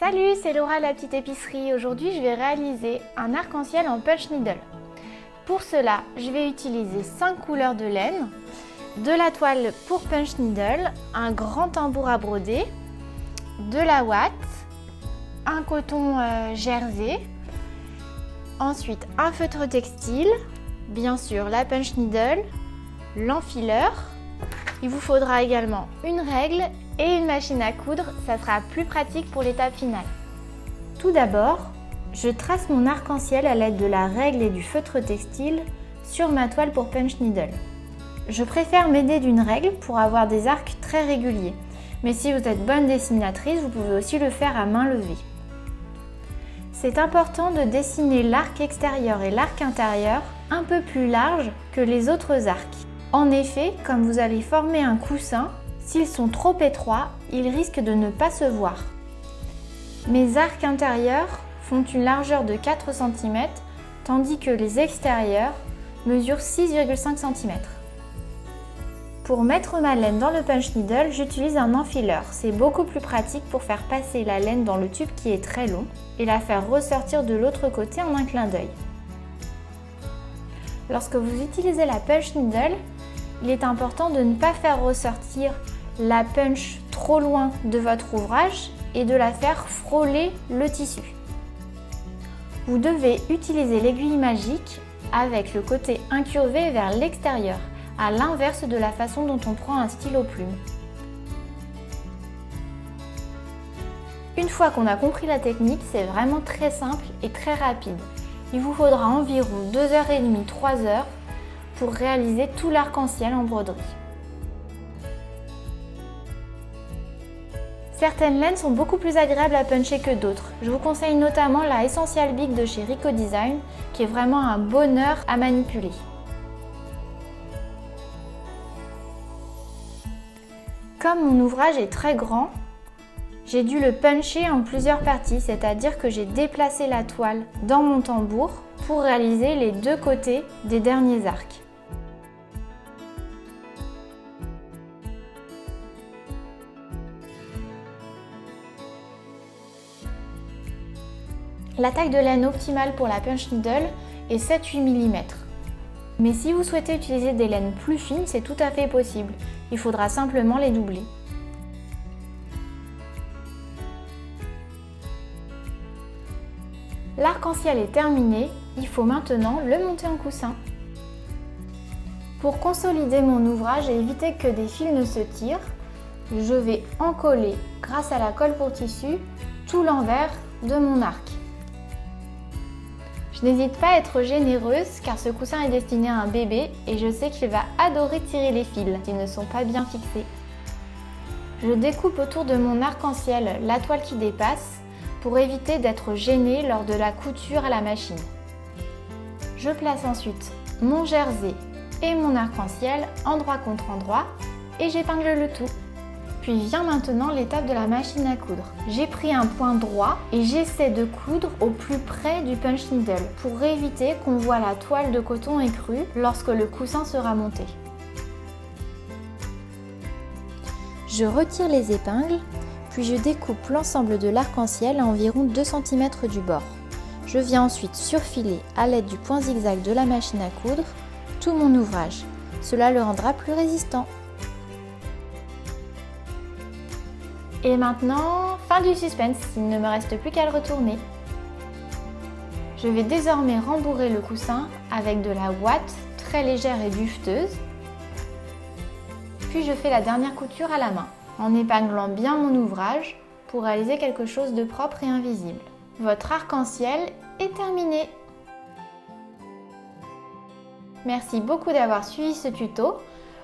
Salut, c'est Laura la petite épicerie. Aujourd'hui, je vais réaliser un arc-en-ciel en punch needle. Pour cela, je vais utiliser 5 couleurs de laine, de la toile pour punch needle, un grand tambour à broder, de la ouate, un coton jersey, ensuite un feutre textile, bien sûr la punch needle, l'enfileur. Il vous faudra également une règle et une machine à coudre, ça sera plus pratique pour l'étape finale. Tout d'abord, je trace mon arc-en-ciel à l'aide de la règle et du feutre textile sur ma toile pour punch needle. Je préfère m'aider d'une règle pour avoir des arcs très réguliers, mais si vous êtes bonne dessinatrice, vous pouvez aussi le faire à main levée. C'est important de dessiner l'arc extérieur et l'arc intérieur un peu plus large que les autres arcs. En effet, comme vous allez former un coussin, s'ils sont trop étroits, ils risquent de ne pas se voir. Mes arcs intérieurs font une largeur de 4 cm, tandis que les extérieurs mesurent 6,5 cm. Pour mettre ma laine dans le punch needle, j'utilise un enfileur. C'est beaucoup plus pratique pour faire passer la laine dans le tube qui est très long et la faire ressortir de l'autre côté en un clin d'œil. Lorsque vous utilisez la punch needle, il est important de ne pas faire ressortir la punch trop loin de votre ouvrage et de la faire frôler le tissu. Vous devez utiliser l'aiguille magique avec le côté incurvé vers l'extérieur, à l'inverse de la façon dont on prend un stylo plume. Une fois qu'on a compris la technique, c'est vraiment très simple et très rapide. Il vous faudra environ 2h30, 3h pour réaliser tout l'arc-en-ciel en broderie. Certaines laines sont beaucoup plus agréables à puncher que d'autres. Je vous conseille notamment la Essential Big de chez Rico Design, qui est vraiment un bonheur à manipuler. Comme mon ouvrage est très grand, j'ai dû le puncher en plusieurs parties, c'est-à-dire que j'ai déplacé la toile dans mon tambour pour réaliser les deux côtés des derniers arcs. La taille de laine optimale pour la punch needle est 7-8 mm. Mais si vous souhaitez utiliser des laines plus fines, c'est tout à fait possible. Il faudra simplement les doubler. L'arc-en-ciel est terminé, il faut maintenant le monter en coussin. Pour consolider mon ouvrage et éviter que des fils ne se tirent, je vais encoller, grâce à la colle pour tissu, tout l'envers de mon arc. Je n'hésite pas à être généreuse car ce coussin est destiné à un bébé et je sais qu'il va adorer tirer les fils s'ils ne sont pas bien fixés. Je découpe autour de mon arc-en-ciel la toile qui dépasse pour éviter d'être gênée lors de la couture à la machine. Je place ensuite mon jersey et mon arc-en-ciel endroit contre endroit et j'épingle le tout. Puis vient maintenant l'étape de la machine à coudre. J'ai pris un point droit et j'essaie de coudre au plus près du punch needle pour éviter qu'on voit la toile de coton écrue lorsque le coussin sera monté. Je retire les épingles, puis je découpe l'ensemble de l'arc-en-ciel à environ 2 cm du bord. Je viens ensuite surfiler à l'aide du point zigzag de la machine à coudre tout mon ouvrage. Cela le rendra plus résistant. Et maintenant, fin du suspense, il ne me reste plus qu'à le retourner. Je vais désormais rembourrer le coussin avec de la ouate très légère et duveteuse. Puis je fais la dernière couture à la main, en épinglant bien mon ouvrage pour réaliser quelque chose de propre et invisible. Votre arc-en-ciel est terminé. Merci beaucoup d'avoir suivi ce tuto.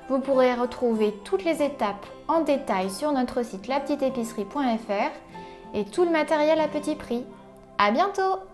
Vous pourrez retrouver toutes les étapes en détail sur notre site lapetiteépicerie.fr et tout le matériel à petit prix. À bientôt!